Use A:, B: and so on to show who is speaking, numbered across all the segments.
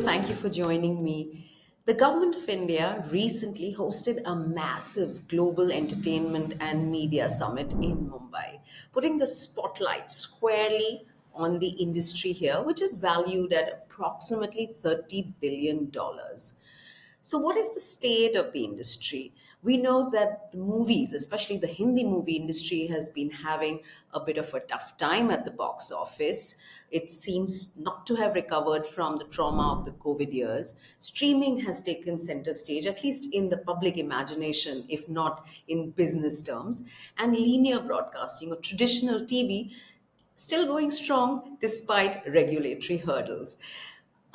A: Thank you for joining me. The Government of India recently hosted a massive global entertainment and media summit in Mumbai, putting the spotlight squarely on the industry here, which is valued at approximately $30 billion. So, what is the state of the industry? We know that the movies, especially the Hindi movie industry, has been having a bit of a tough time at the box office. It seems not to have recovered from the trauma of the COVID years. Streaming has taken center stage, at least in the public imagination, if not in business terms. And linear broadcasting or traditional TV still going strong despite regulatory hurdles.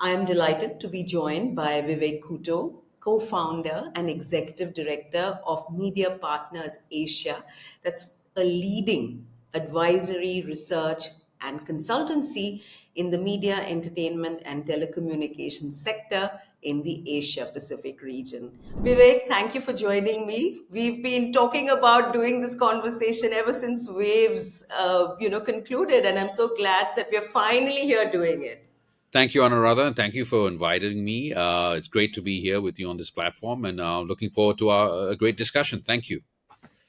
A: I am delighted to be joined by Vivek Couto, co founder and executive director of Media Partners Asia. That's a leading advisory, research, and consultancy in the media, entertainment, and telecommunications sector in the Asia Pacific region. Vivek, thank you for joining me. We've been talking about doing this conversation ever since Waves, concluded, and I'm so glad that we're finally here doing it.
B: Thank you, Anuradha, and thank you for inviting me. It's great to be here with you on this platform, and looking forward to our great discussion. Thank you.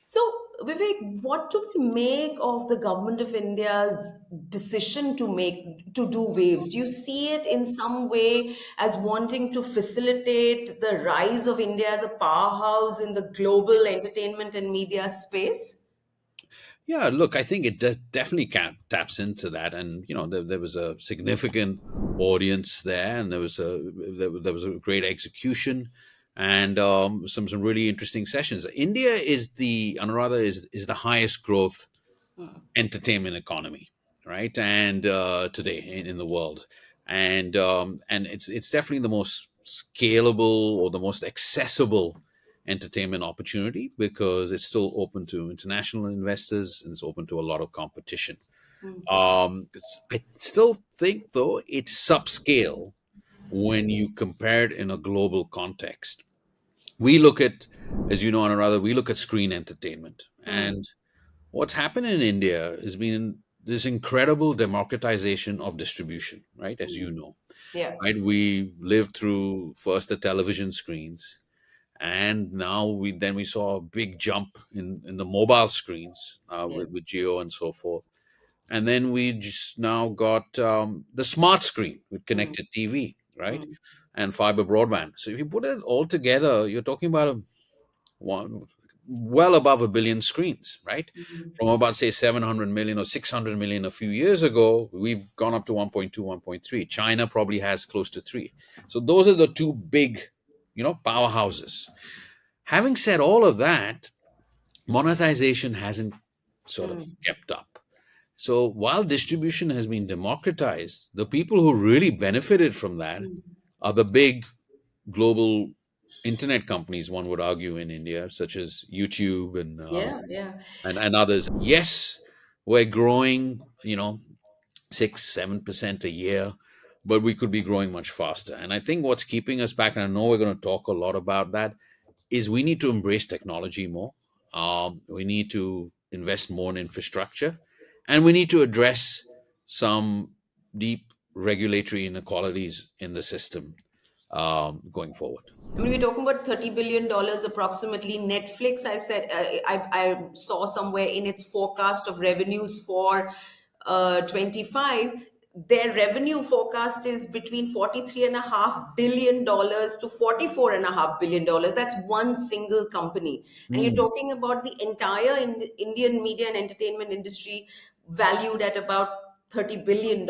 A: So, Vivek, what do we make of the government of India's decision to do waves? Do you see it in some way as wanting to facilitate the rise of India as a powerhouse in the global entertainment and media space?
B: Yeah, look, I think it definitely taps into that, and there was a significant audience there, and there was a great execution, and some really interesting sessions. India is the Anuradha is the highest growth entertainment economy, right? And today in the world, and it's definitely the most scalable or the most accessible entertainment opportunity because it's still open to international investors and it's open to a lot of competition. I still think though it's subscale when you compare it in a global context. We look at, as you know, Anuradha, we look at screen entertainment, and what's happened in India has been this incredible democratization of distribution, right? As you know,
A: Yeah,
B: right? We lived through first the television screens, and now we saw a big jump in the mobile screens
A: yeah.
B: with Geo and so forth, and then we just now got the smart screen with
A: Mm,
B: connected TV, right?
A: mm,
B: And fiber broadband. So if you put it all together, you're talking about one well above a billion screens, right?
A: mm.
B: From about say 700 million or 600 million a few years ago, we've gone up to 1.2, 1.3. China probably has close to 3. So those are the two big, powerhouses. Having said all of that, monetization hasn't sort of
A: Mm,
B: kept up. So while distribution has been democratized, the people who really benefited from that
A: mm.
B: are the big global internet companies, one would argue, in India, such as YouTube
A: Yeah, yeah.
B: and others. Yes, we're growing, 6, 7% a year, but we could be growing much faster. And I think what's keeping us back, and I know we're going to talk a lot about that, is we need to embrace technology more. We need to invest more in infrastructure, and we need to address some deep regulatory inequalities in the system going forward.
A: I mean, we're talking about $30 billion approximately. Netflix, I said, I saw somewhere in its forecast of revenues for 25, their revenue forecast is between $43.5 billion to $44.5 billion. That's one single company. And you're
B: Mm,
A: talking about the entire Indian media and entertainment industry valued at about $30 billion.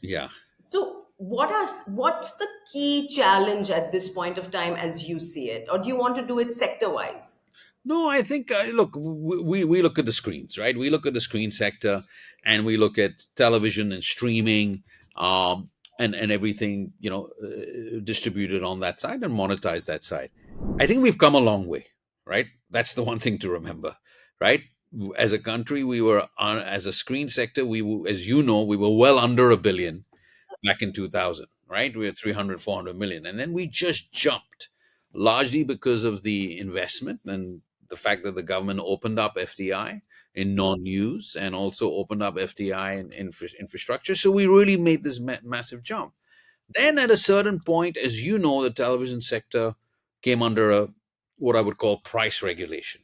B: yeah.
A: So, what's the key challenge at this point of time as you see it, or do you want to do it sector wise?
B: No, I think look, we look at the screens, right? We look at the screen sector, and we look at television and streaming, and everything distributed on that side and monetized that side. I think we've come a long way, right? That's the one thing to remember, right? As a country, we were on, as a screen sector, as you know, we were well under a billion back in 2000, right? We were 300, 400 million. And then we just jumped largely because of the investment and the fact that the government opened up FDI in non-use and also opened up FDI in infrastructure. So we really made this massive jump. Then at a certain point, as you know, the television sector came under a what I would call price regulation.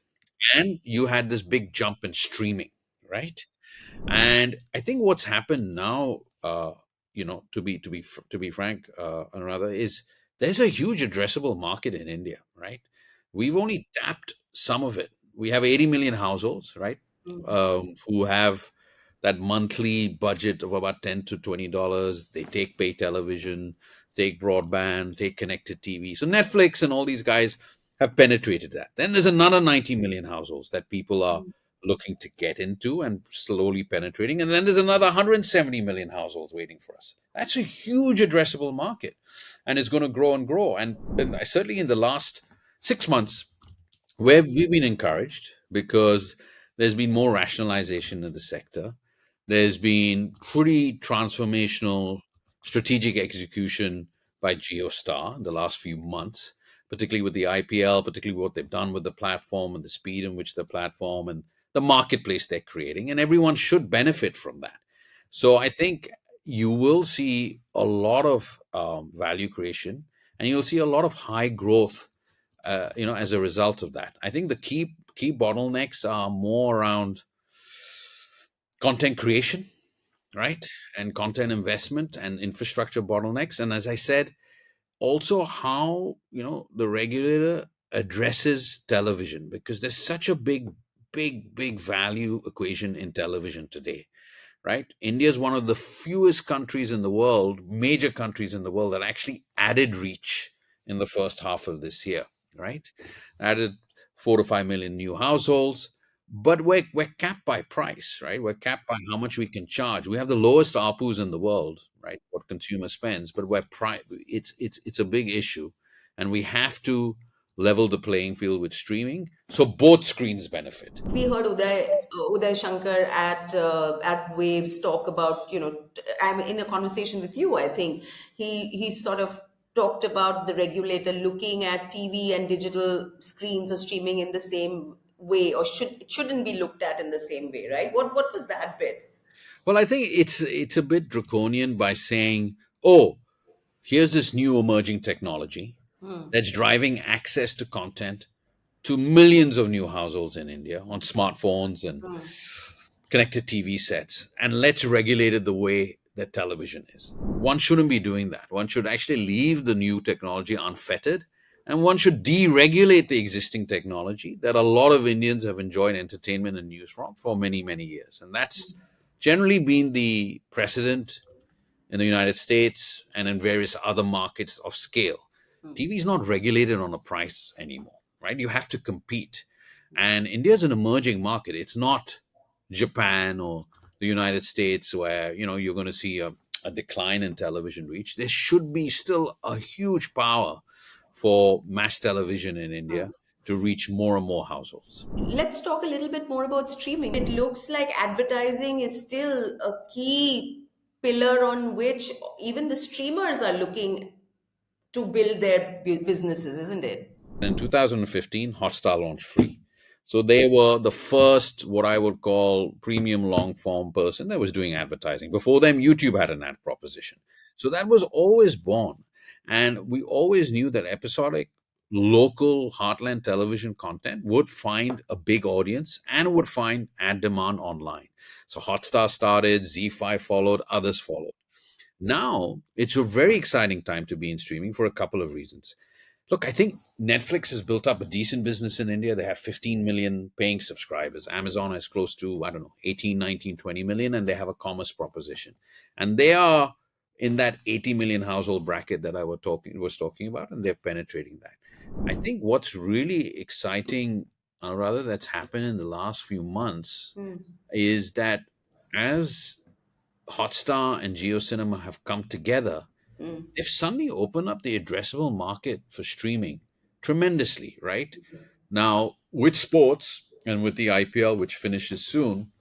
B: And you had this big jump in streaming, right? And I think what's happened now, to be frank, Anuradha, is there's a huge addressable market in India, right? We've only tapped some of it. We have 80 million households, right, who have that monthly budget of about $10 to $20. They take pay television, take broadband, take connected TV. So Netflix and all these guys have penetrated that. Then there's another 90 million households that people are looking to get into and slowly penetrating. And then there's another 170 million households waiting for us. That's a huge addressable market. And it's going to grow and grow. And certainly in the last 6 months, where we've been encouraged because there's been more rationalization in the sector. There's been pretty transformational strategic execution by GeoStar in the last few months, particularly with the IPL, particularly what they've done with the platform and the speed in which the platform and the marketplace they're creating. And everyone should benefit from that. So I think you will see a lot of value creation, and you'll see a lot of high growth as a result of that. I think the key bottlenecks are more around content creation, right, and content investment and infrastructure bottlenecks. And as I said, also how the regulator addresses television, because there's such a big value equation in television today, right? India is one of the fewest countries in the world, major countries in the world, that actually added reach in the first half of this year, right? Added 4 to 5 million new households, but we're capped by price, right? We're capped by how much we can charge. We have the lowest ARPUs in the world, right? What consumer spends, but it's a big issue, and we have to level the playing field with streaming so both screens benefit.
A: We heard Uday Shankar at Waves talk about, I'm in a conversation with you. I think he sort of talked about the regulator looking at TV and digital screens or streaming in the same way, or shouldn't be looked at in the same way, right? What was that bit?
B: Well, I think it's a bit draconian by saying, "Oh, here's this new emerging technology that's driving access to content to millions of new households in India on smartphones and connected TV sets, and let's regulate it the way that television is." One shouldn't be doing that. One should actually leave the new technology unfettered, and one should deregulate the existing technology that a lot of Indians have enjoyed entertainment and news from for many, many years. And that's generally been the precedent in the United States and in various other markets of scale. TV is not regulated on a price anymore, right? You have to compete. And India is an emerging market. It's not Japan or the United States where, you're going to see a decline in television reach. There should be still a huge power for mass television in India to reach more and more households.
A: Let's talk a little bit more about streaming. It looks like advertising is still a key pillar on which even the streamers are looking to build their businesses, isn't it?
B: In 2015, Hotstar launched free. So they were the first, what I would call premium long form person that was doing advertising. Before them, YouTube had an ad proposition. So that was always born. And we always knew that episodic, local heartland television content would find a big audience and would find ad demand online. So Hotstar started, Z5 followed, others followed. Now it's a very exciting time to be in streaming for a couple of reasons. Look, I think Netflix has built up a decent business in India. They have 15 million paying subscribers. Amazon has close to, I don't know, 18, 19, 20 million, and they have a commerce proposition. And they are in that 80 million household bracket that I was talking about, and they're penetrating that. I think what's really exciting, rather, that's happened in the last few months is that as Hotstar and JioCinema have come together, they've suddenly opened up the addressable market for streaming tremendously, right? Now, with sports and with the IPL, which finishes soon,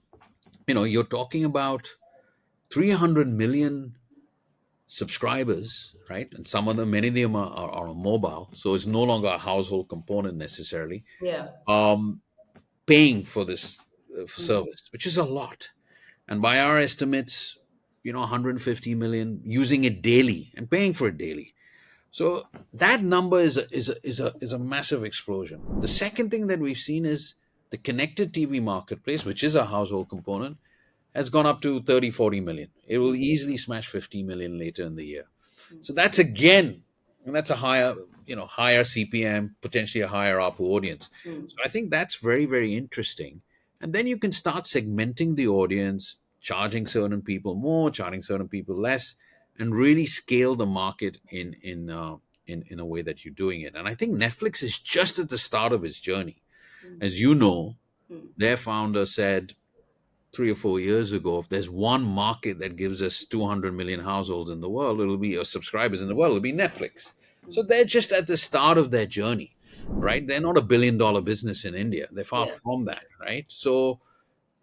B: you're talking about 300 million subscribers, right? And some of them, many of them are on mobile, so it's no longer a household component necessarily,
A: Yeah.
B: um, paying for this service, which is a lot. And by our estimates, 150 million using it daily and paying for it daily. So that number is a massive explosion. The second thing that we've seen is the connected TV marketplace, which is a household component, has gone up to 30, 40 million. It will easily smash 50 million later in the year. So that's again, and that's a higher CPM, potentially a higher ARPU audience. So I think that's very, very interesting. And then you can start segmenting the audience, charging certain people more, charging certain people less, and really scale the market in a way that you're doing it. And I think Netflix is just at the start of its journey. As you know, their founder said 3 or 4 years ago, if there's one market that gives us 200 million households in the world, it'll be, or subscribers in the world, it'll be Netflix. So they're just at the start of their journey, right? They're not $1 billion business in India. They're far
A: Yeah.
B: from that, right? So,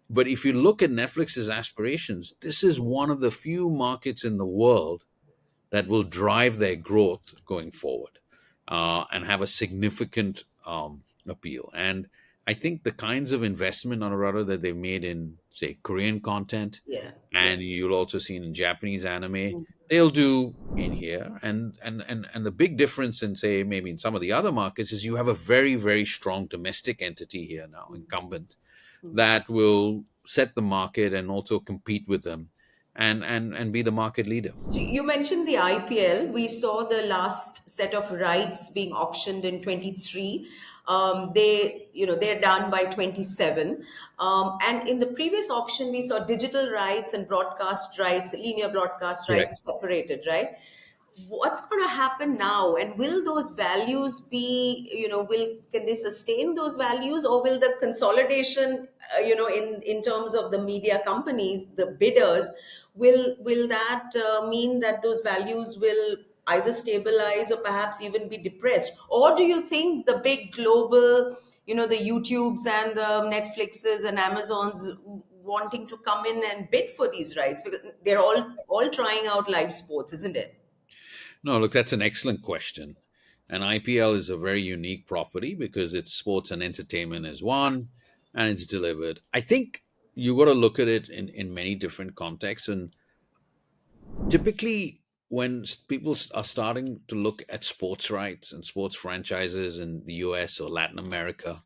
B: but if you look at Netflix's aspirations, this is one of the few markets in the world that will drive their growth going forward, and have a significant appeal. And I think the kinds of investment, Anuradha, that they've made in, say, Korean content,
A: Yeah. Yeah.
B: and you'll also see in Japanese anime, they'll do in here. And the big difference in, say, maybe in some of the other markets is you have a very, very strong domestic entity here now, incumbent, that will set the market and also compete with them, and be the market leader.
A: So you mentioned the IPL. We saw the last set of rights being auctioned in 23. They're done by 27. And in the previous auction, we saw digital rights and broadcast rights, linear broadcast
B: Correct.
A: rights separated, right? What's going to happen now, and will those values be, will can they sustain those values, or will the consolidation, in terms of the media companies, the bidders, will that mean that those values will either stabilize or perhaps even be depressed? Or do you think the big global, the YouTubes and the Netflixes and Amazons wanting to come in and bid for these rights, because they're all trying out live sports, isn't it?
B: No, look, that's an excellent question. And IPL is a very unique property because it's sports and entertainment as one, and it's delivered. I think you got to look at it in many different contexts. And typically, when people are starting to look at sports rights and sports franchises in the US or Latin America,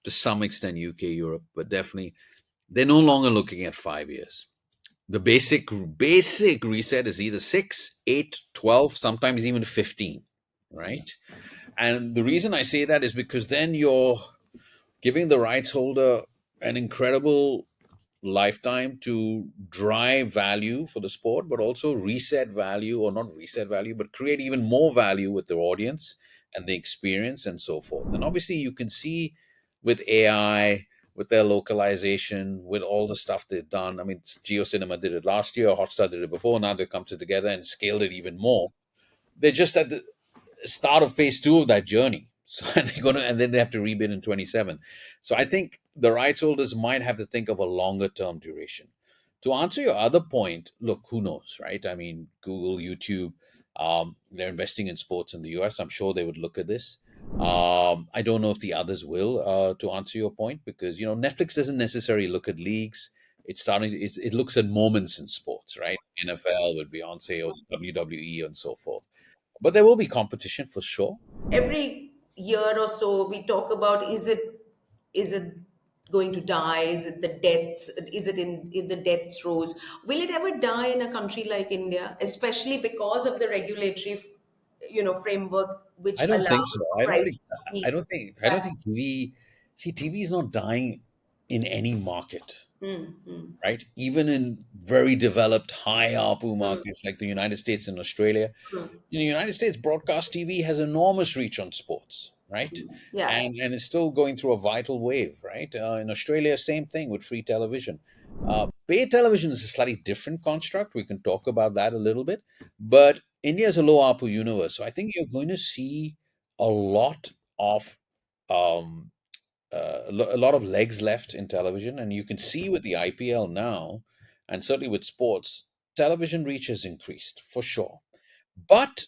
B: to some extent UK, Europe, but definitely, they're no longer looking at 5 years. The basic reset is either 6, 8, 12, sometimes even 15, right? And the reason I say that is because then you're giving the rights holder an incredible lifetime to drive value for the sport, but also reset value, or not reset value, but create even more value with their audience and the experience and so forth. And obviously, you can see with AI, with their localization, with all the stuff they've done. I mean, GeoCinema did it last year, Hotstar did it before. Now they've come together and scaled it even more. They're just at the start of phase two of that journey. So and then they have to rebid in 27. So I think the rights holders might have to think of a longer term duration. To answer your other point, look, who knows, right? I mean, Google, YouTube, they're investing in sports in the US. I'm sure they would look at this. I don't know if the others will, to answer your point, because Netflix doesn't necessarily look at leagues. It looks at moments in sports, right? NFL with Beyonce or WWE and so forth. But there will be competition for sure.
A: Every year or so we talk about, is it going to die, is it the death, is it in the death throes? Will it ever die in a country like India, especially because of the regulatory framework which
B: I don't think
A: allows
B: so.
A: for
B: I don't think.
A: prices to
B: I
A: be
B: don't think. I don't think TV. See, TV is not dying in any market, right? Even in very developed, high ARPU markets like the United States and Australia. In the United States, broadcast TV has enormous reach on sports, right?
A: yeah.
B: And it's still going through a vital wave, right? In Australia, same thing with free television. Paid television is a slightly different construct. We can talk about that a little bit, but India is a low ARPU universe, so I think you're going to see a lot of um, a lot of legs left in television, and you can see with the IPL now, and certainly with sports, television reach has increased for sure. But,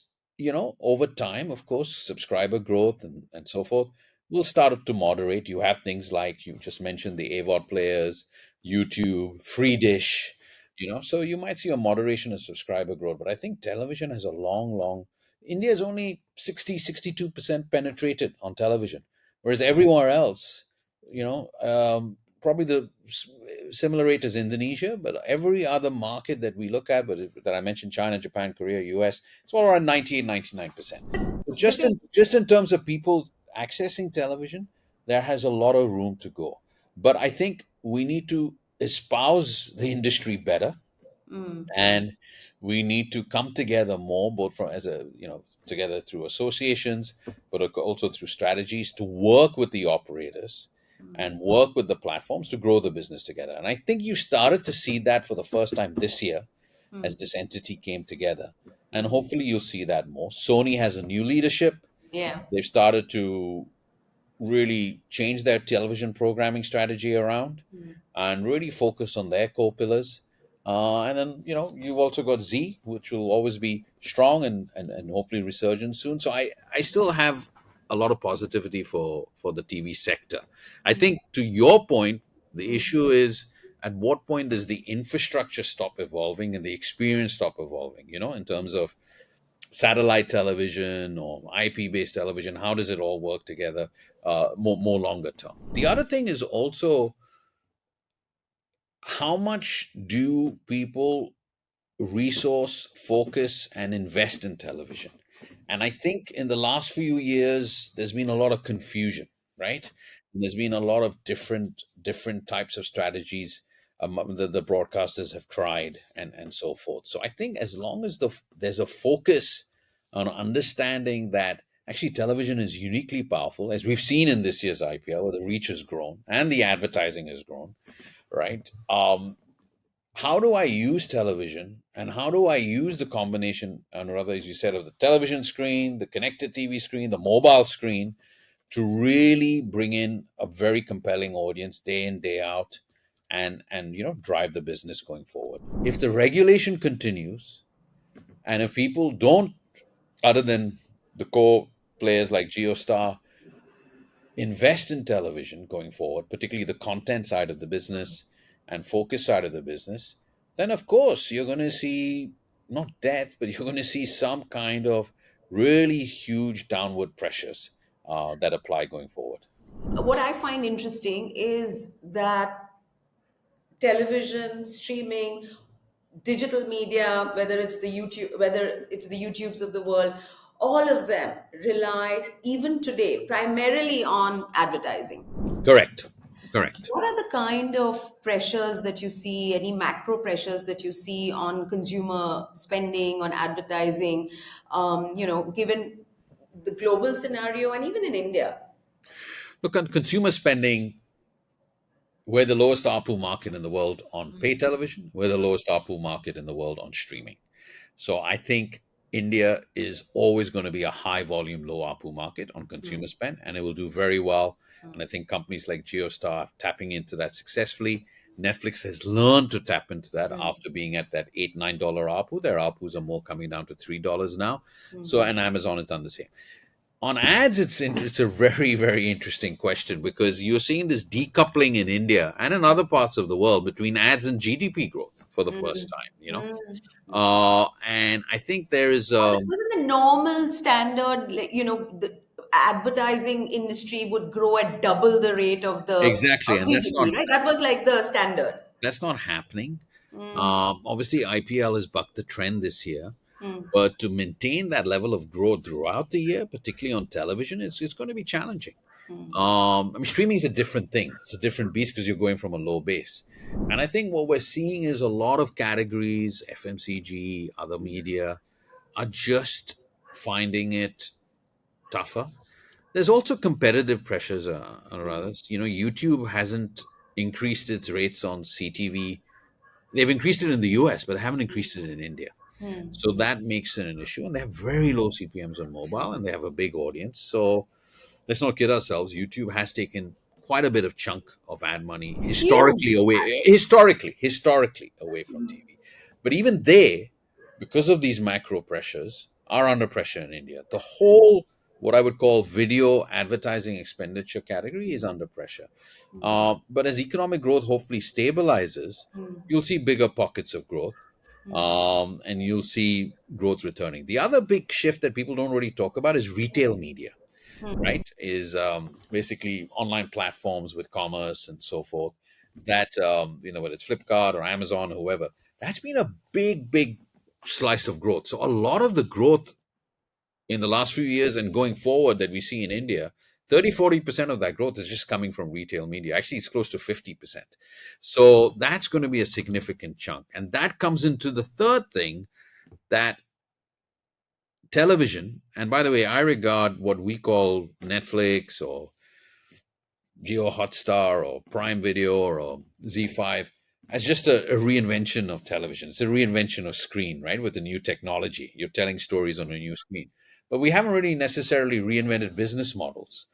B: over time, of course, subscriber growth and so forth will start to moderate. You have things like you just mentioned, the AVOD players, YouTube, free dish. So you might see a moderation of subscriber growth, but I think television has a long India is only 60-62% penetrated on television, whereas everywhere else, probably the similar rate as Indonesia, but every other market that we look at, but that I mentioned, China, Japan, Korea, US, it's all around 98-99%. But
A: Vivek,
B: just in terms of people accessing television, there has a lot of room to go. But I think we need to espouse the industry better, and we need to come together more, both from as a together through associations, but also through strategies to work with the operators and work with the platforms to grow the business together. And I think you started to see that for the first time this year as this entity came together, and hopefully you'll see that more. Sony has a new leadership.
A: yeah.
B: They've started to really change their television programming strategy around and really focus on their core pillars. And then, you've also got Z, which will always be strong and hopefully resurgent soon. So I still have a lot of positivity for the TV sector. I think to your point, the issue is at what point does the infrastructure stop evolving and the experience stop evolving, in terms of satellite television or IP based television? How does it all work together more longer term? The other thing is also how much do people resource, focus, and invest in television? And I think in the last few years, there's been a lot of confusion, right? And there's been a lot of different types of strategies the broadcasters have tried and so forth. So I think as long as there's a focus on understanding that actually television is uniquely powerful, as we've seen in this year's IPL, where the reach has grown and the advertising has grown, right? How do I use television and how do I use the combination, and rather, as you said, of the television screen, the connected TV screen, the mobile screen, to really bring in a very compelling audience day in, day out, and drive the business going forward. If the regulation continues, and if people don't, other than the core players like GeoStar, invest in television going forward, particularly the content side of the business and focus side of the business, then of course you're going to see not death, but you're going to see some kind of really huge downward pressures that apply going forward.
A: What I find interesting is that television, streaming, digital media, whether it's the YouTubes of the world, all of them rely even today primarily on advertising.
B: Correct. Correct.
A: What are the kind of pressures that you see, any macro pressures that you see on consumer spending, on advertising, given the global scenario and even in India?
B: Look, on consumer spending, we're the lowest ARPU market in the world on pay television. We're the lowest ARPU market in the world on streaming. So I think India is always going to be a high volume, low ARPU market on consumer spend, and it will do very well. And I think companies like GeoStar are tapping into that successfully. Netflix has learned to tap into that after being at that $8-9 ARPU. Their ARPUs are more coming down to $3 now. So, and Amazon has done the same. On ads, it's a very, very interesting question because you're seeing this decoupling in India and in other parts of the world between ads and GDP growth for the first time. And I think there is
A: Wasn't the normal standard, like, the advertising industry would grow at double the rate of the
B: exactly,
A: of
B: and
A: GDP, right? That was like the standard.
B: that's not happening. Obviously, IPL has bucked the trend this year, but to maintain that level of growth throughout the year, particularly on television, it's going to be challenging. I mean, streaming is a different thing. It's a different beast because you're going from a low base. And I think what we're seeing is a lot of categories, FMCG, other media, are just finding it tougher. There's also competitive pressures, Anuradha. YouTube hasn't increased its rates on CTV. They've increased it in the US, but they haven't increased it in India. So that makes it an issue. And they have very low CPMs on mobile and they have a big audience. So let's not kid ourselves. YouTube has taken quite a bit of chunk of ad money
A: Huge.
B: historically away from TV. But even they, because of these macro pressures, are under pressure in India. The whole what I would call video advertising expenditure category is under pressure. But as economic growth hopefully stabilizes, you'll see bigger pockets of growth, and you'll see growth returning. The other big shift that people don't really talk about is retail media, right? Is basically online platforms with commerce and so forth. That whether it's Flipkart or Amazon or whoever, that's been a big slice of growth. So a lot of the growth in the last few years and going forward that we see in India, 30-40% of that growth is just coming from retail media. Actually, it's close to 50%. So that's going to be a significant chunk. And that comes into the third thing, that television, and by the way, I regard what we call Netflix or Geo Hotstar or Prime Video or Z5 as just a reinvention of television. It's a reinvention of screen, right? With the new technology. You're telling stories on a new screen. But we haven't really necessarily reinvented business models.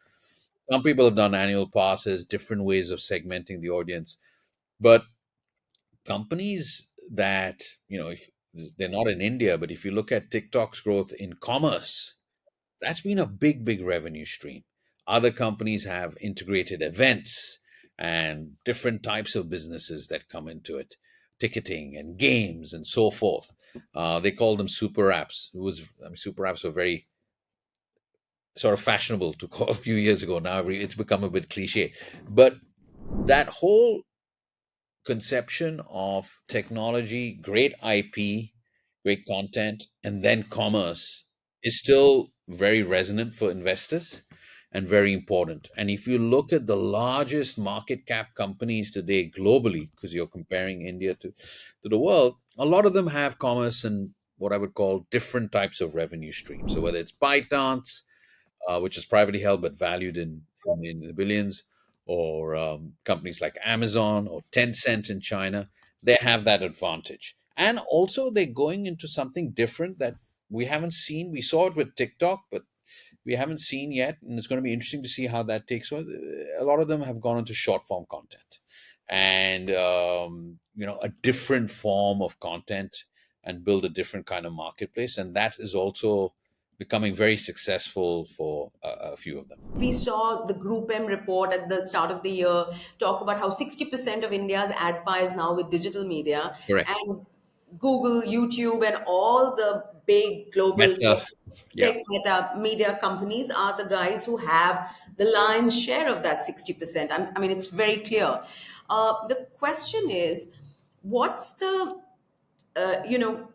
B: Some people have done annual passes, different ways of segmenting the audience. But companies that, if they're not in India, but if you look at TikTok's growth in commerce, that's been a big revenue stream. Other companies have integrated events and different types of businesses that come into it, ticketing and games and so forth. They call them super apps. Super apps were very sort of fashionable to call a few years ago. Now it's become a bit cliche, but that whole conception of technology, great IP, great content, and then commerce is still very resonant for investors and very important. And if you look at the largest market cap companies today globally, because you're comparing India to the world, a lot of them have commerce and what I would call different types of revenue streams. So whether it's ByteDance, which is privately held but valued in the billions, or companies like Amazon or Tencent in China, they have that advantage. And also, they're going into something different that we haven't seen. We saw it with TikTok, but we haven't seen yet. And it's going to be interesting to see how that takes on. A lot of them have gone into short form content and, a different form of content and build a different kind of marketplace. And that is also becoming very successful for a few of them.
A: We saw the Group M report at the start of the year talk about how 60% of India's ad pie is now with digital media,
B: Correct.
A: and Google, YouTube, and all the big global
B: Meta. Yeah.
A: tech meta media companies are the guys who have the lion's share of that 60%. I mean, it's very clear. The question is, what's the you know,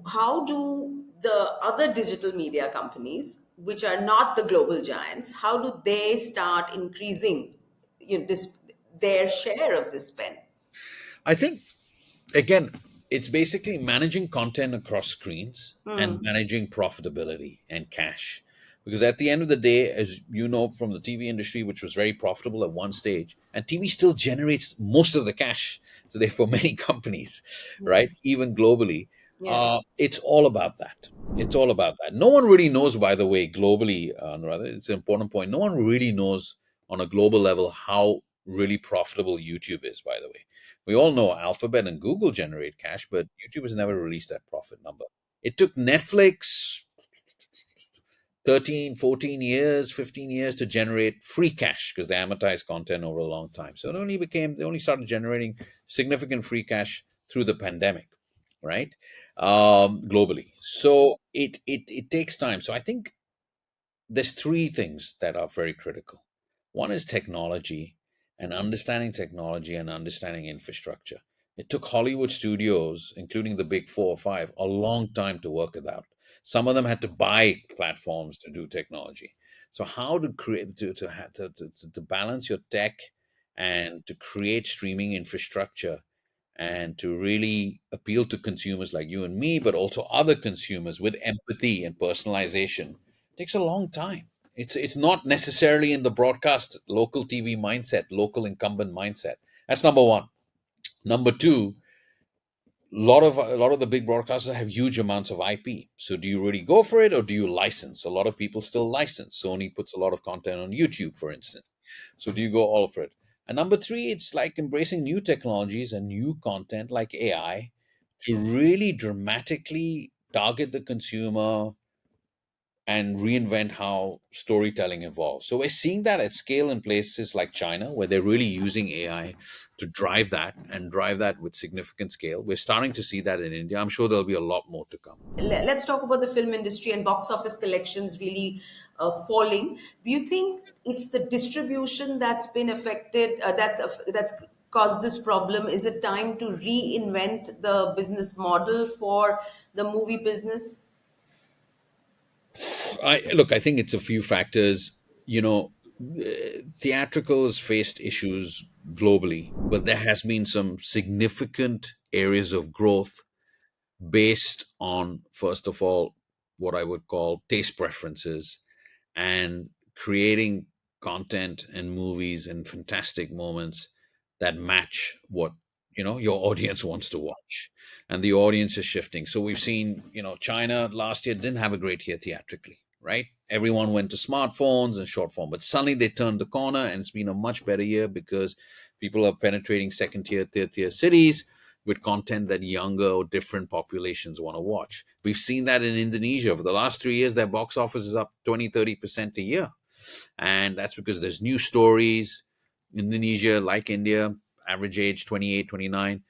A: how do the other digital media companies, which are not the global giants, how do they start increasing, this their share of this spend?
B: I think, again, it's basically managing content across screens and managing profitability and cash. Because at the end of the day, as you know from the TV industry, which was very profitable at one stage, and TV still generates most of the cash today for many companies, right? Even globally,
A: Yeah.
B: it's all about that. It's all about that. No one really knows, by the way, globally, rather, it's an important point. No one really knows on a global level how really profitable YouTube is, by the way. We all know Alphabet and Google generate cash, but YouTube has never released that profit number. It took Netflix 13, 14 years, 15 years to generate free cash because they amortize content over a long time. So they only started generating significant free cash through the pandemic, right? Globally. So it takes time. So I think there's three things that are very critical. One is technology and understanding infrastructure. It took Hollywood studios, including the big four or five, a long time to work it out. Some of them had to buy platforms to do technology. So how to create to balance your tech and to create streaming infrastructure and to really appeal to consumers like you and me, but also other consumers with empathy and personalization takes a long time. It's not necessarily in the broadcast local TV mindset, local incumbent mindset. That's number one. Number two, a lot of the big broadcasters have huge amounts of IP. So do you really go for it or do you license? A lot of people still license. Sony puts a lot of content on YouTube, for instance. So do you go all for it? And number three, it's like embracing new technologies and new content like AI to really dramatically target the consumer and reinvent how storytelling evolves. So we're seeing that at scale in places like China, where they're really using AI to drive that and drive that with significant scale. We're starting to see that in India. I'm sure there'll be a lot more to come.
A: Let's talk about the film industry and box office collections really falling. Do you think it's the distribution that's been affected, that's caused this problem? Is it time to reinvent the business model for the movie business?
B: I think it's a few factors. Theatrical has faced issues globally, but there has been some significant areas of growth based on, first of all, what I would call taste preferences, and creating content and movies and fantastic moments that match what your audience wants to watch. And the audience is shifting. So we've seen, China last year didn't have a great year theatrically, right? Everyone went to smartphones and short form, but suddenly they turned the corner, and it's been a much better year because people are penetrating second tier, third tier cities with content that younger or different populations want to watch. We've seen that in Indonesia. Over the last 3 years, their box office is up 20-30% a year. And that's because there's new stories. Indonesia, like India, average age 28, 29,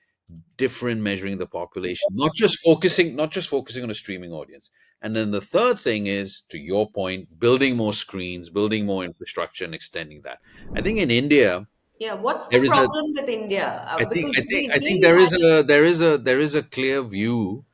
B: different measuring the population, not just focusing on a streaming audience. And then the third thing is, to your point, building more screens, building more infrastructure, and extending that. I think in India,
A: Yeah, what's the
B: there is a
A: problem with India?
B: I think I
A: Because
B: think
A: we
B: I think
A: really
B: there is
A: had.
B: a clear view,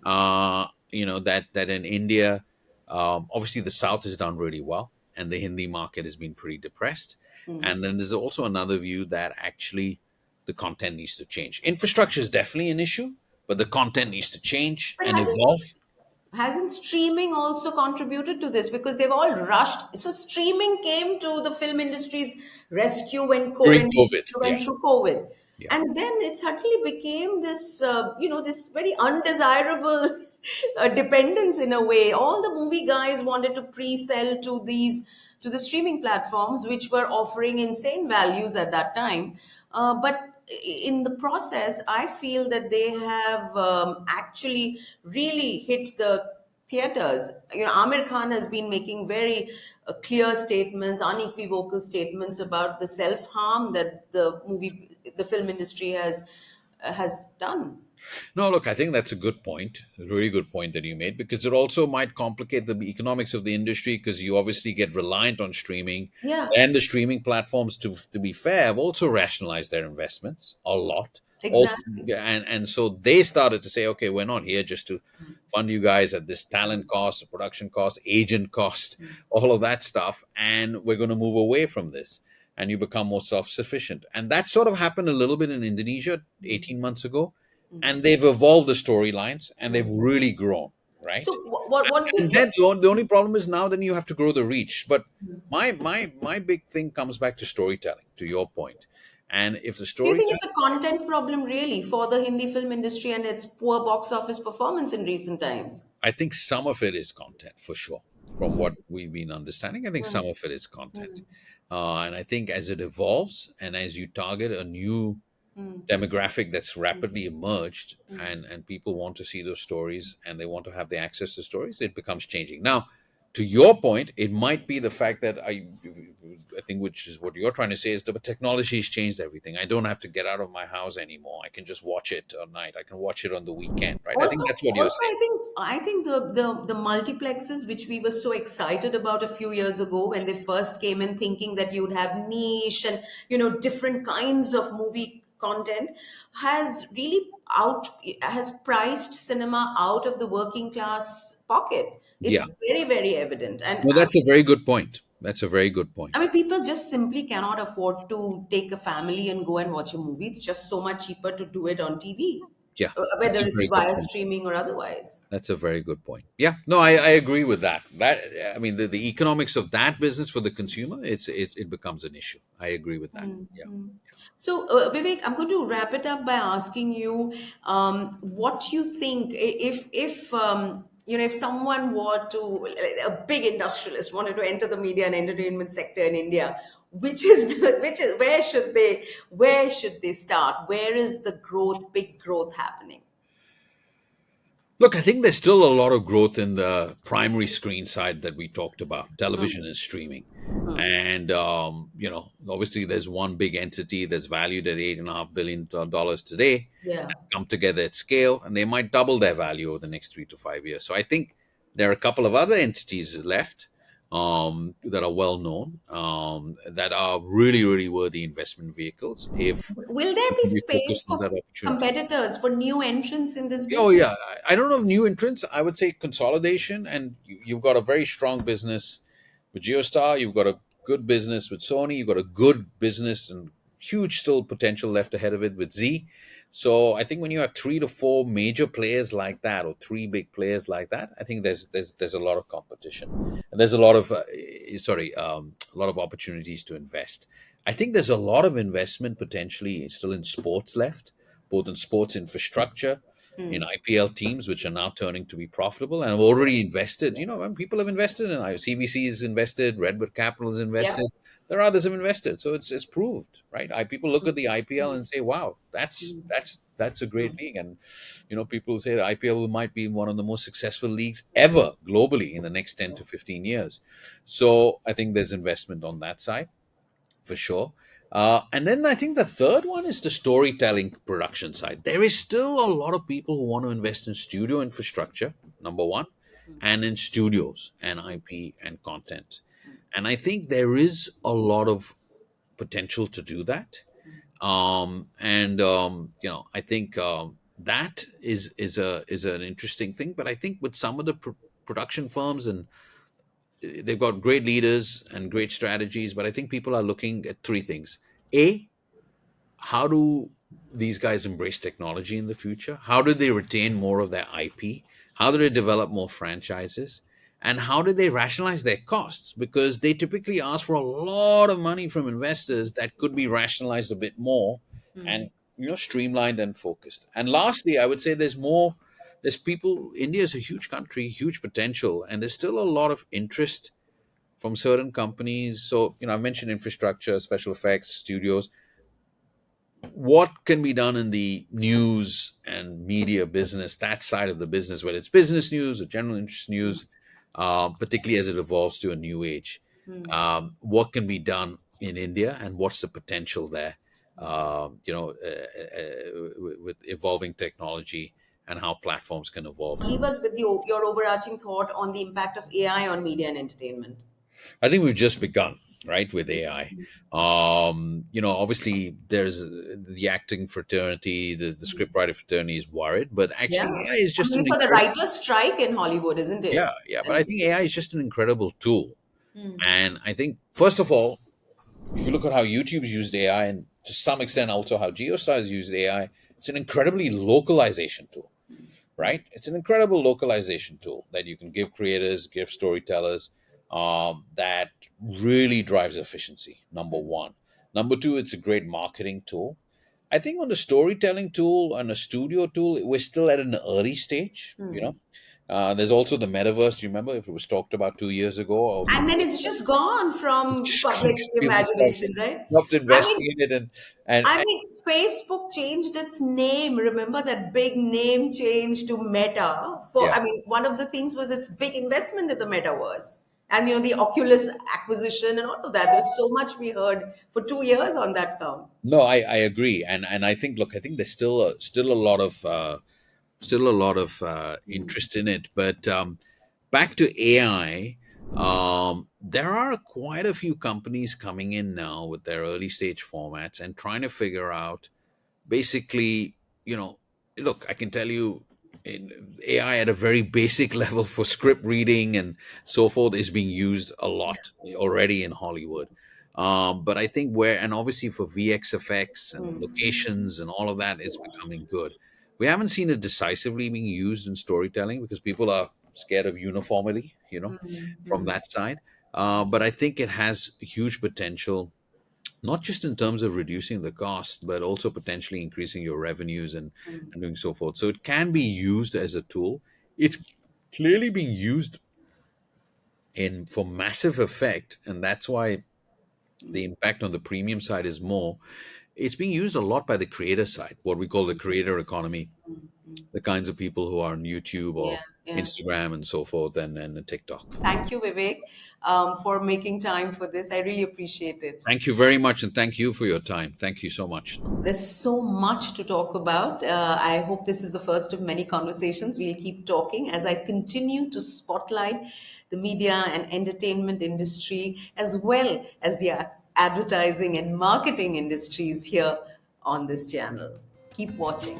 B: that in India, obviously the South has done really well, and the Hindi market has been pretty depressed. And then there's also another view that actually the content needs to change. Infrastructure is definitely an issue, but the content needs to change
A: But
B: and evolve.
A: hasn't streaming also contributed to this? Because they've all rushed. So streaming came to the film industry's rescue
B: During
A: when we
B: COVID. Yeah,
A: went through COVID,
B: yeah.
A: and then it suddenly became this, this very undesirable dependence in a way. All the movie guys wanted to pre-sell to the streaming platforms, which were offering insane values at that time. But in the process, I feel that they have actually really hit the theaters. Amir Khan has been making very clear statements, unequivocal statements about the self harm that the film industry has done.
B: No, look, I think that's a good point, a really good point that you made, because it also might complicate the economics of the industry because you obviously get reliant on streaming.
A: Yeah,
B: And the streaming platforms, to be fair, have also rationalized their investments a lot. All,
A: exactly.
B: and so they started to say, okay, we're not here just to fund you guys at this talent cost, production cost, agent cost, all of that stuff. And we're going to move away from this. And you become more self sufficient. And that sort of happened a little bit in Indonesia 18 months ago, and they've evolved the storylines and they've really grown,
A: So
B: right?
A: what do
B: And
A: what,
B: then the only problem is now then you have to grow the reach. But my big thing comes back to storytelling, to your point. And if the
A: do you think
B: storytelling,
A: it's a content problem really for the Hindi film industry and its poor box office performance in recent times?
B: I think some of it is content for sure. From what we've been understanding, I think some of it is content. And I think as it evolves and as you target a new demographic that's rapidly emerged, and people want to see those stories and they want to have the access to stories, it becomes changing. Now, to your point, it might be the fact that I think, which is what you're trying to say, is that technology has changed everything. I don't have to get out of my house anymore. I can just watch it at night. I can watch it on the weekend, right? I
A: Also,
B: think that's what you're
A: also,
B: saying.
A: I think the multiplexes which we were so excited about a few years ago when they first came in, thinking that you'd have niche and different kinds of movie content, has really out has priced cinema out of the working class pocket. It's
B: Yeah.
A: very evident, and
B: No, that's a very good point. That's a very good point.
A: I mean, people just simply cannot afford to take a family and go and watch a movie. It's just so much cheaper to do it on TV,
B: Yeah, that's
A: whether
B: a
A: it's
B: very good
A: via
B: point.
A: streaming or otherwise.
B: That's a very good point. Yeah, no, I agree with that. I mean, the economics of that business for the consumer, it becomes an issue. I agree with that. Yeah.
A: So, Vivek, I'm going to wrap it up by asking you what you think if someone were to a big industrialist wanted to enter the media and entertainment sector in India, which is where should they start? Where is the big growth happening?
B: Look, I think there's still a lot of growth in the primary screen side that we talked about,
A: Hmm.
B: television and streaming.
A: Hmm.
B: And, obviously there's one big entity that's valued at $8.5 billion today,
A: Yeah.
B: come together at scale, and they might double their value over the next 3 to 5 years. So I think there are a couple of other entities left that are well known, that are really, really worthy investment vehicles if
A: Will there be
B: we
A: space
B: focus on
A: for
B: that opportunity.
A: competitors, for new entrants in this
B: Oh yeah,
A: business?
B: I don't know of new entrants. I would say consolidation, and you've got a very strong business with GeoStar. You've got a good business with Sony. You've got a good business and huge still potential left ahead of it with Z. So I think when you have 3 to 4 major players like that, or three big players like that, I think there's a lot of competition, and there's a lot of a lot of opportunities to invest. I think there's a lot of investment potentially still in sports left, both in sports infrastructure, in
A: Hmm.
B: IPL teams, which are now turning to be profitable and have already invested. And people have invested in CVC is invested, Redwood Capital is invested.
A: Yep.
B: There are others have invested, so it's proved, right? People look at the IPL and say, "Wow, that's a great league." And people say the IPL might be one of the most successful leagues ever globally in the next 10 to 15 years. So I think there's investment on that side for sure. And then I think the third one is the storytelling production side. There is still a lot of people who want to invest in studio infrastructure, number one, and in studios and IP and content. And I think there is a lot of potential to do that. I think that is an interesting thing. But I think with some of the production firms, and they've got great leaders and great strategies, but I think people are looking at three things. A, how do these guys embrace technology in the future? How do they retain more of their IP? How do they develop more franchises? And how do they rationalize their costs? Because they typically ask for a lot of money from investors that could be rationalized a bit more and streamlined and focused. And lastly, I would say there's people, India is a huge country, huge potential, and there's still a lot of interest from certain companies. So, I mentioned infrastructure, special effects, studios. What can be done in the news and media business, that side of the business, whether it's business news or general interest news, particularly as it evolves to a new age? What can be done in India, and what's the potential there? With evolving technology and how platforms can evolve.
A: Leave us with your overarching thought on the impact of AI on media and entertainment.
B: I think we've just begun, right, with AI. Obviously, there's the acting fraternity, the scriptwriter fraternity is worried, but
A: Yeah.
B: actually, AI is
A: I
B: just
A: mean,
B: an
A: it's for the
B: incredible.
A: writer's strike in Hollywood, isn't
B: Yeah,
A: it?
B: yeah. But I
A: And
B: think AI is just an incredible tool, and I think first of all, if you look at how YouTube's used AI, and to some extent also how Geostar has used AI, it's an incredibly localization tool, right? It's an incredible localization tool that you can give creators, give storytellers, that really drives efficiency. Number one. Number two, it's a great marketing tool. I think on the storytelling tool and a studio tool, we're still at an early stage. There's also the metaverse. You remember if it was talked about 2 years ago or
A: and then
B: 3 years
A: it's
B: ago?
A: just gone from public
B: People
A: imagination, right?
B: stopped
A: I mean,
B: investing in it, and
A: I mean, Facebook changed its name. Remember that big name change to Meta?
B: yeah.
A: I mean, one of the things was its big investment in the metaverse, and the Oculus acquisition and all of that. There was so much we heard for 2 years on that count.
B: No, I agree, and I think, look, I think there's still a lot of interest in it. But back to AI, there are quite a few companies coming in now with their early stage formats and trying to figure out, basically, you know, look, I can tell you, AI at a very basic level for script reading and so forth is being used a lot already in Hollywood. But I think and obviously for VX effects and locations and all of that, it's becoming good. We haven't seen it decisively being used in storytelling because people are scared of uniformity, from that side. But I think it has huge potential, not just in terms of reducing the cost, but also potentially increasing your revenues and doing so forth. So it can be used as a tool. It's clearly being used in for massive effect, and that's why the impact on the premium side is more. It's being used a lot by the creator side, what we call the creator economy. the kinds of people who are on YouTube
A: Yeah,
B: or
A: yeah.
B: Instagram and so forth, and TikTok.
A: Thank you, Vivek, for making time for this. I really appreciate it.
B: Thank you very much, and thank you for your time. Thank you so much.
A: There's so much to talk about. I hope this is the first of many conversations. We'll keep talking as I continue to spotlight the media and entertainment industry, as well as the advertising and marketing industries here on this channel. Keep watching.